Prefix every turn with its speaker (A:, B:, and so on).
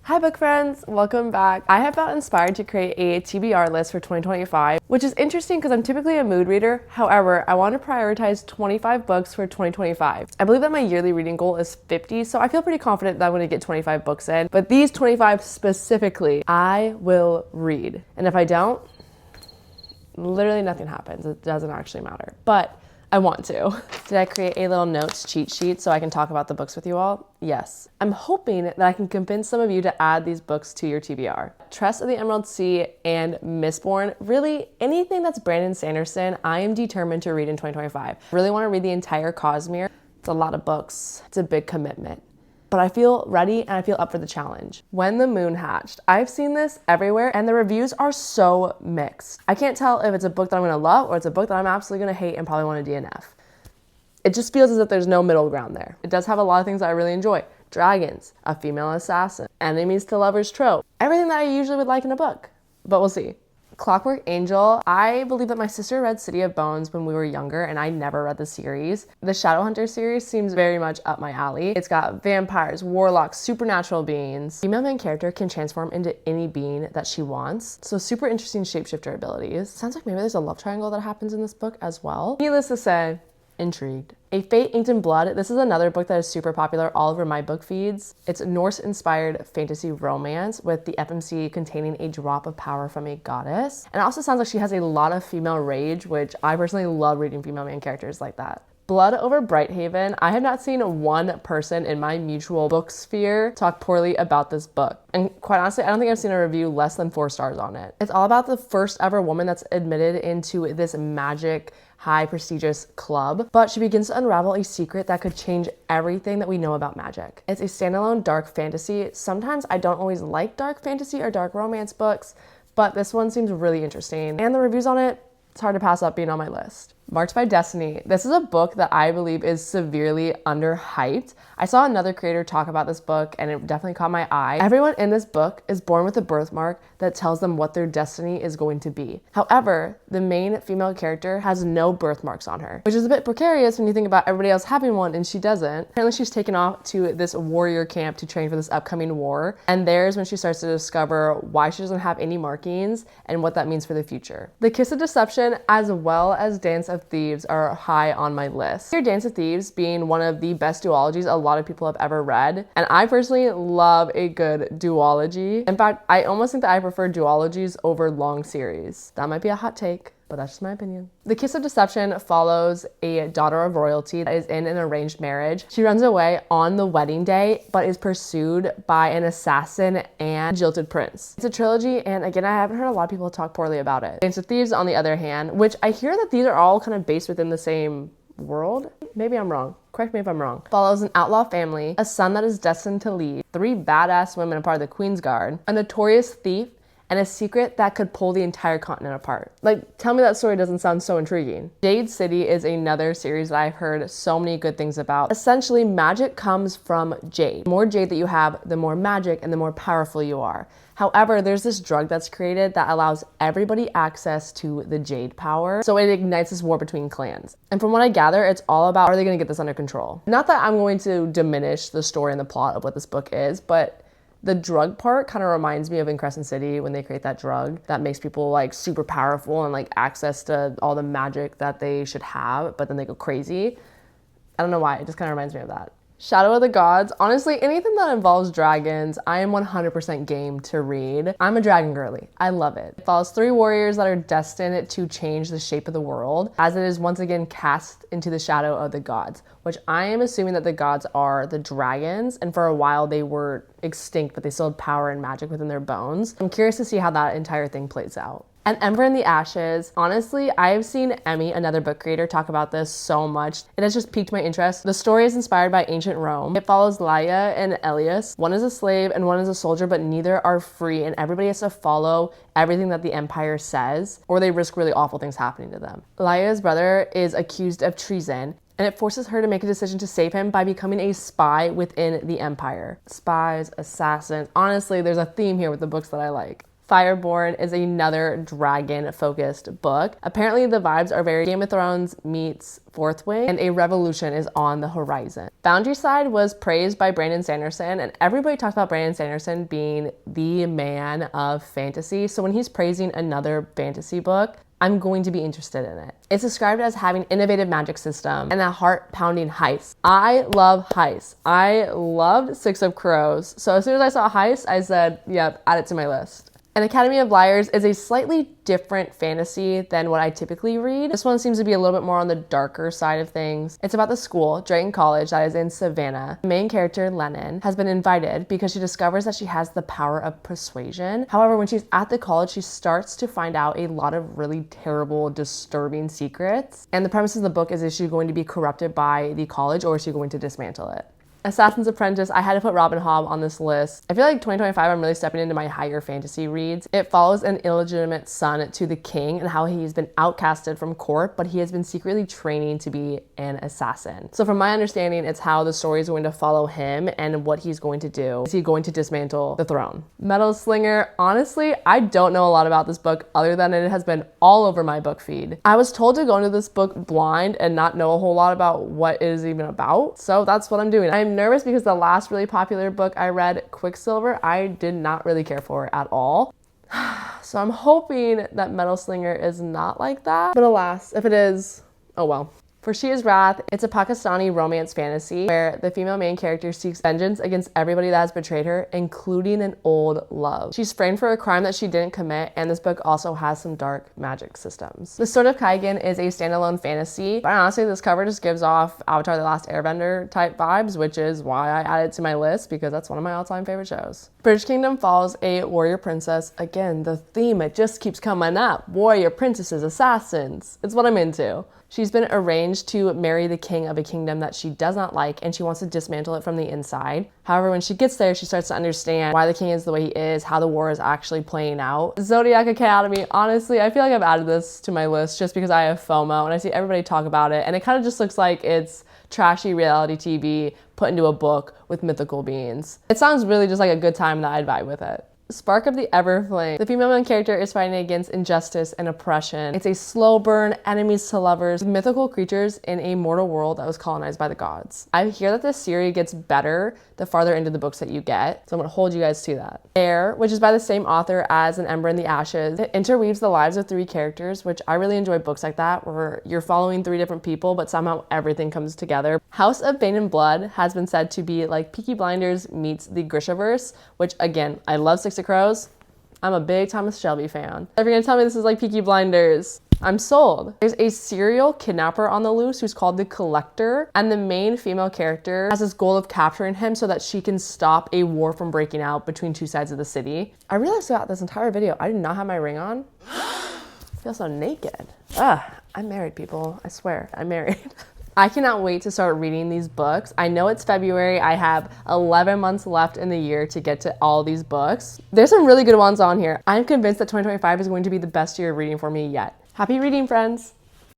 A: Hi book friends, welcome back. I have felt inspired to create a TBR list for 2025, which is interesting because I'm typically a mood reader. However, I want to prioritize 25 books for 2025. I believe that my yearly reading goal is 50, so I feel pretty confident that I'm going to get 25 books in. But these 25 specifically, I will read. And if I don't, literally nothing happens. It doesn't actually matter. But I want to. Did I create a little notes cheat sheet so I can talk about the books with you all? Yes. I'm hoping that I can convince some of you to add these books to your TBR. Tress of the Emerald Sea and Mistborn, really anything that's Brandon Sanderson, I am determined to read in 2025. Really want to read the entire Cosmere. It's a lot of books. It's a big commitment. But I feel ready and I feel up for the challenge. When the Moon Hatched. I've seen this everywhere and the reviews are so mixed. I can't tell if it's a book that I'm gonna love or it's a book that I'm absolutely gonna hate and probably want to DNF. It just feels as if there's no middle ground there. It does have a lot of things that I really enjoy. Dragons, a female assassin, enemies to lovers trope. Everything that I usually would like in a book, but we'll see. Clockwork Angel, I believe that my sister read City of Bones when we were younger and I never read the series. The Shadowhunter series seems very much up my alley. It's got vampires, warlocks, supernatural beings. Female main character can transform into any being that she wants. So super interesting shapeshifter abilities. Sounds like maybe there's a love triangle that happens in this book as well. Needless to say, intrigued. A Fate Inked in Blood. This is another book that is super popular all over my book feeds. It's Norse-inspired fantasy romance with the FMC containing a drop of power from a goddess. And it also sounds like she has a lot of female rage, which I personally love reading female main characters like that. Blood over Brighthaven. I have not seen one person in my mutual book sphere talk poorly about this book. And quite honestly, I don't think I've seen a review less than 4 stars on it. It's all about the first ever woman that's admitted into this magic high prestigious club, but she begins to unravel a secret that could change everything that we know about magic. It's a standalone dark fantasy. Sometimes I don't always like dark fantasy or dark romance books, but this one seems really interesting. And the reviews on it, it's hard to pass up being on my list. Marked by Destiny. This is a book that I believe is severely underhyped. I saw another creator talk about this book and it definitely caught my eye. Everyone in this book is born with a birthmark that tells them what their destiny is going to be. However, the main female character has no birthmarks on her, which is a bit precarious when you think about everybody else having one and she doesn't. Apparently she's taken off to this warrior camp to train for this upcoming war, and there's when she starts to discover why she doesn't have any markings and what that means for the future. The Kiss of Deception as well as Dance of Thieves are high on my list. Here, Dance of Thieves being one of the best duologies a lot of people have ever read, and I personally love a good duology. In fact, I almost think that I prefer duologies over long series. That might be a hot take, but that's just my opinion. The Kiss of Deception follows a daughter of royalty that is in an arranged marriage. She runs away on the wedding day, but is pursued by an assassin and jilted prince. It's a trilogy, and again, I haven't heard a lot of people talk poorly about it. Dance of Thieves, on the other hand, which I hear that these are all kind of based within the same world. Maybe I'm wrong. Correct me if I'm wrong. Follows an outlaw family, a son that is destined to lead, 3 badass women a part of the Queen's Guard, a notorious thief, and a secret that could pull the entire continent apart. Like, tell me that story doesn't sound so intriguing. Jade City is another series that I've heard so many good things about. Essentially, magic comes from jade. The more jade that you have, the more magic and the more powerful you are. However, there's this drug that's created that allows everybody access to the jade power, so it ignites this war between clans. And from what I gather, it's all about, are they gonna get this under control? Not that I'm going to diminish the story and the plot of what this book is, but the drug part kind of reminds me of in Crescent City when they create that drug that makes people like super powerful and like access to all the magic that they should have, but then they go crazy. I don't know why, it just kind of reminds me of that. Shadow of the Gods. Honestly, anything that involves dragons, I am 100% game to read. I'm a dragon girly. I love it. It follows 3 warriors that are destined to change the shape of the world as it is once again cast into the shadow of the gods, which I am assuming that the gods are the dragons, and for a while they were extinct, but they still had power and magic within their bones. I'm curious to see how that entire thing plays out. And Ember in the Ashes. Honestly, I have seen Emmy, another book creator, talk about this so much. It has just piqued my interest. The story is inspired by ancient Rome. It follows Laia and Elias. One is a slave and one is a soldier, but neither are free, and everybody has to follow everything that the Empire says, or they risk really awful things happening to them. Laia's brother is accused of treason, and it forces her to make a decision to save him by becoming a spy within the Empire. Spies, assassins. Honestly, there's a theme here with the books that I like. Fireborne is another dragon-focused book. Apparently the vibes are very Game of Thrones meets Fourth Wing, and a revolution is on the horizon. Foundryside was praised by Brandon Sanderson, and everybody talks about Brandon Sanderson being the man of fantasy. So when he's praising another fantasy book, I'm going to be interested in it. It's described as having innovative magic system and a heart-pounding heist. I love heists. I loved Six of Crows. So as soon as I saw heist, I said, yep, add it to my list. An Academy of Liars is a slightly different fantasy than what I typically read. This one seems to be a little bit more on the darker side of things. It's about the school, Drayton College, that is in Savannah. The main character, Lennon, has been invited because she discovers that she has the power of persuasion. However, when she's at the college, she starts to find out a lot of really terrible, disturbing secrets. And the premise of the book is she going to be corrupted by the college, or is she going to dismantle it? Assassin's Apprentice, I had to put Robin Hobb on this list. I feel like 2025, I'm really stepping into my higher fantasy reads. It follows an illegitimate son to the king and how he's been outcasted from court, but he has been secretly training to be an assassin. So from my understanding, it's how the story is going to follow him and what he's going to do. Is he going to dismantle the throne? Metal Slinger, honestly, I don't know a lot about this book other than it has been all over my book feed. I was told to go into this book blind and not know a whole lot about what it is even about. So that's what I'm doing. I'm nervous because the last really popular book I read, Quicksilver, I did not really care for at all. So I'm hoping that Metal Slinger is not like that. But alas, if it is, oh well. For She Is Wrath, it's a Pakistani romance fantasy where the female main character seeks vengeance against everybody that has betrayed her, including an old love. She's framed for a crime that she didn't commit, and this book also has some dark magic systems. The Sword of Kaigen is a standalone fantasy, but honestly, this cover just gives off Avatar: The Last Airbender type vibes, which is why I added it to my list because that's one of my all-time favorite shows. British Kingdom follows a warrior princess. Again, the theme, it just keeps coming up. Warrior princesses, assassins. It's what I'm into. She's been arranged to marry the king of a kingdom that she does not like, and she wants to dismantle it from the inside. However, when she gets there, she starts to understand why the king is the way he is, how the war is actually playing out. Zodiac Academy, honestly, I feel like I've added this to my list just because I have FOMO and I see everybody talk about it, and it kind of just looks like it's trashy reality TV put into a book with mythical beings. It sounds really just like a good time that I'd vibe with it. Spark of the Everflame. The female main character is fighting against injustice and oppression. It's a slow burn, enemies to lovers, with mythical creatures in a mortal world that was colonized by the gods. I hear that this series gets better the farther into the books that you get, so I'm gonna hold you guys to that. Heir, which is by the same author as An Ember in the Ashes, it interweaves the lives of 3 characters, which I really enjoy books like that, where you're following 3 different people, but somehow everything comes together. House of Bane and Blood has been said to be like Peaky Blinders meets the Grishaverse, which again, I love Six of Crows. I'm a big Thomas Shelby fan. If you're gonna tell me this is like Peaky Blinders, I'm sold. There's a serial kidnapper on the loose who's called the Collector, and the main female character has this goal of capturing him so that she can stop a war from breaking out between 2 sides of the city. I realized throughout this entire video, I did not have my ring on. I feel so naked. I'm married, people. I swear, I'm married. I cannot wait to start reading these books. I know it's February. I have 11 months left in the year to get to all these books. There's some really good ones on here. I'm convinced that 2025 is going to be the best year of reading for me yet. Happy reading, friends.